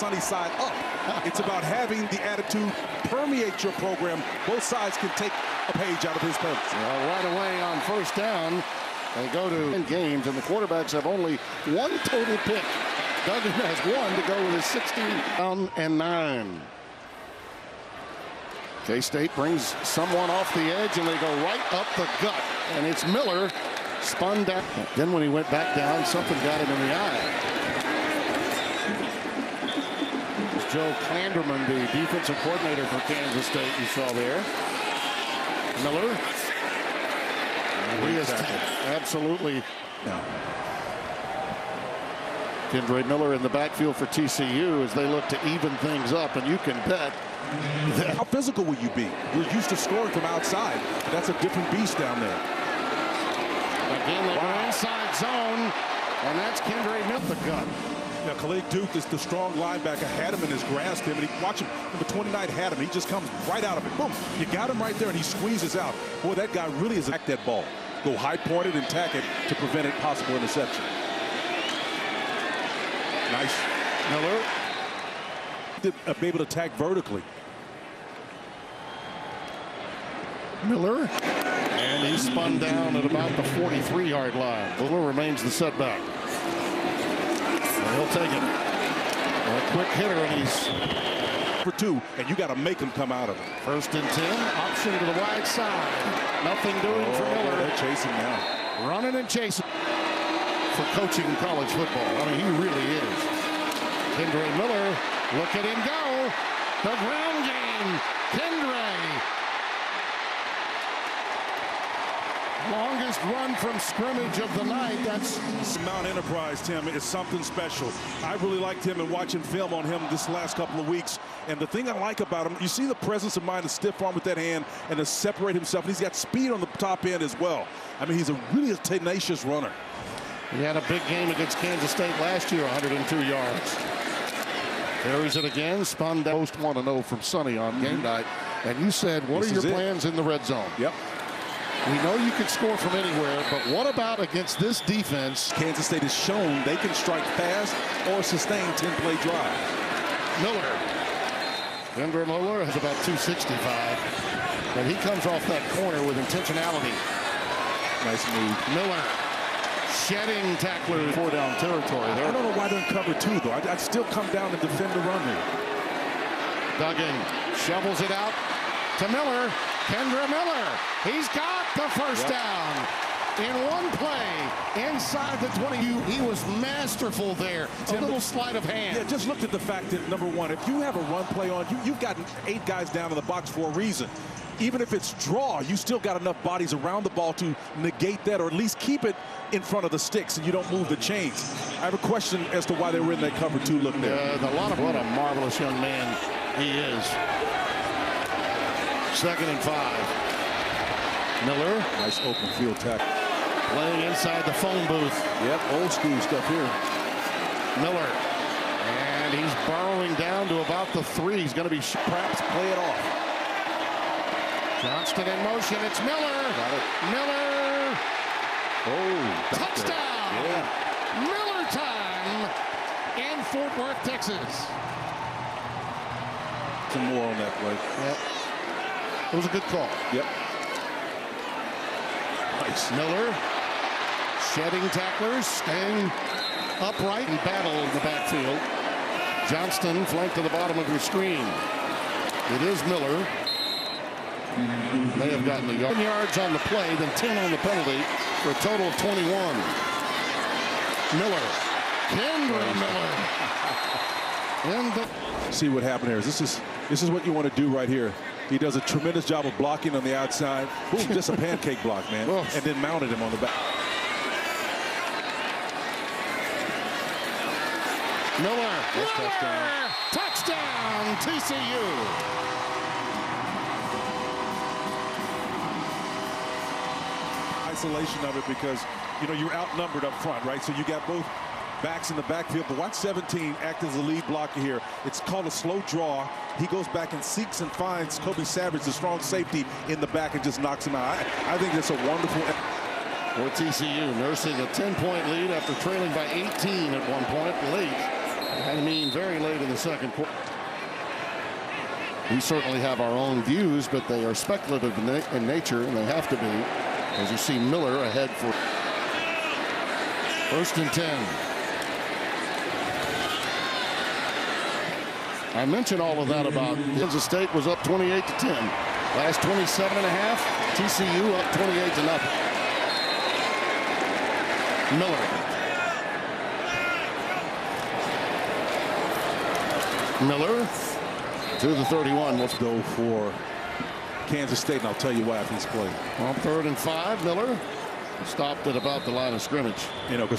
sunny side up. It's about having the attitude permeate your program. Both sides can take a page out of his pen. Well, right away on first down, they go to games, and the quarterbacks have only one total pick. Duggan has one to go with his 16-9. K-State brings someone off the edge, and they go right up the gut. And it's Miller, spun down. Then when he went back down, something got him in the eye. Joe Klandreman, the defensive coordinator for Kansas State, you saw there. Miller. He is absolutely. No. Kendre Miller in the backfield for TCU as they look to even things up, and you can bet that. How physical will you be? You're used to scoring from outside. That's a different beast down there. Again, they go inside zone, and that's Kendre Miller the gun. Now, Khalid Duke is the strong linebacker, had him in his grasp him, and he watch him. Number 29 had him. He just comes right out of it. Boom! You got him right there, and he squeezes out. Boy, that guy really is attack that ball. Go high pointed and tack it to prevent a possible interception. Nice. Miller be able to attack vertically. Miller, and he's spun down at about the 43-yard line. Miller remains the setback. And he'll take it. A quick hitter, and he's for two, and you got to make him come out of it. 1st and 10, option to the wide side. Nothing doing for Miller. They're chasing now. Running and chasing for coaching college football. I mean, he really is. Kendre Miller, look at him go. The ground game. Kendre. Longest run from scrimmage of the night. That's Mount Enterprise, Tim, is something special. I really liked him and watching film on him this last couple of weeks. And the thing I like about him, you see the presence of mind, the stiff arm with that hand, and to separate himself. And he's got speed on the top end as well. I mean, he's a really tenacious runner. He had a big game against Kansas State last year, 102 yards. Carries it again, spun down. Post 1-0 from Sonny on game night. And you said, what are your plans in the red zone? Yep. We know you can score from anywhere, but what about against this defense? Kansas State has shown they can strike fast or sustain 10-play drive. Miller. Kendre Miller has about 265. And he comes off that corner with intentionality. Nice move. Miller. Shedding tackler. 4-down territory there. I don't know why they're in cover two, though. I'd still come down and defend the run here. Duggan shovels it out to Miller. Kendre Miller. He's got the first down in one play inside the 20. He was masterful there. A little sleight of hand. Yeah, just look at the fact that, number one, if you have a run play on, you've gotten 8 guys down in the box for a reason. Even if it's draw, you still got enough bodies around the ball to negate that, or at least keep it in front of the sticks and you don't move the chains. I have a question as to why they were in that cover 2 look there. What a marvelous young man he is. 2nd and 5. Miller. Nice open field tackle. Playing inside the phone booth. Yep, old school stuff here. Miller. And he's burrowing down to about the 3. He's going to be perhaps play it off. Johnston in motion. It's Miller. Got it. Miller. Oh, touchdown. Yeah. Miller time in Fort Worth, Texas. Some more on that play. Yep. It was a good call. Yep. Nice. Miller shedding tacklers, staying upright and battle in the backfield. Johnston flanked to the bottom of your screen. It is Miller. They have gotten the yards on the play, then 10 on the penalty for a total of 21. Miller. Kendre Miller. See what happened here. This is what you want to do right here. He does a tremendous job of blocking on the outside. Boom, just a pancake block, man. And then mounted him on the back. Miller. Touchdown. Touchdown, TCU. Isolation of it because, you know, you're outnumbered up front, right? So you got both backs in the backfield, but watch 17 act as the lead blocker here. It's called a slow draw. He goes back and seeks and finds Kobe Savage, the strong safety, in the back and just knocks him out. I think that's a wonderful. For TCU, nursing a 10-point lead after trailing by 18 at one point late I mean, very late in the second quarter. We certainly have our own views, but they are speculative in nature, and they have to be. As you see Miller ahead for 1st and 10. I mentioned all of that about Kansas State was up 28-10. Last 27 and a half, TCU up 28-0. Miller to the 31. Let's go for Kansas State, and I'll tell you why if he's played. On 3rd and 5, Miller stopped at about the line of scrimmage. You know, 'cause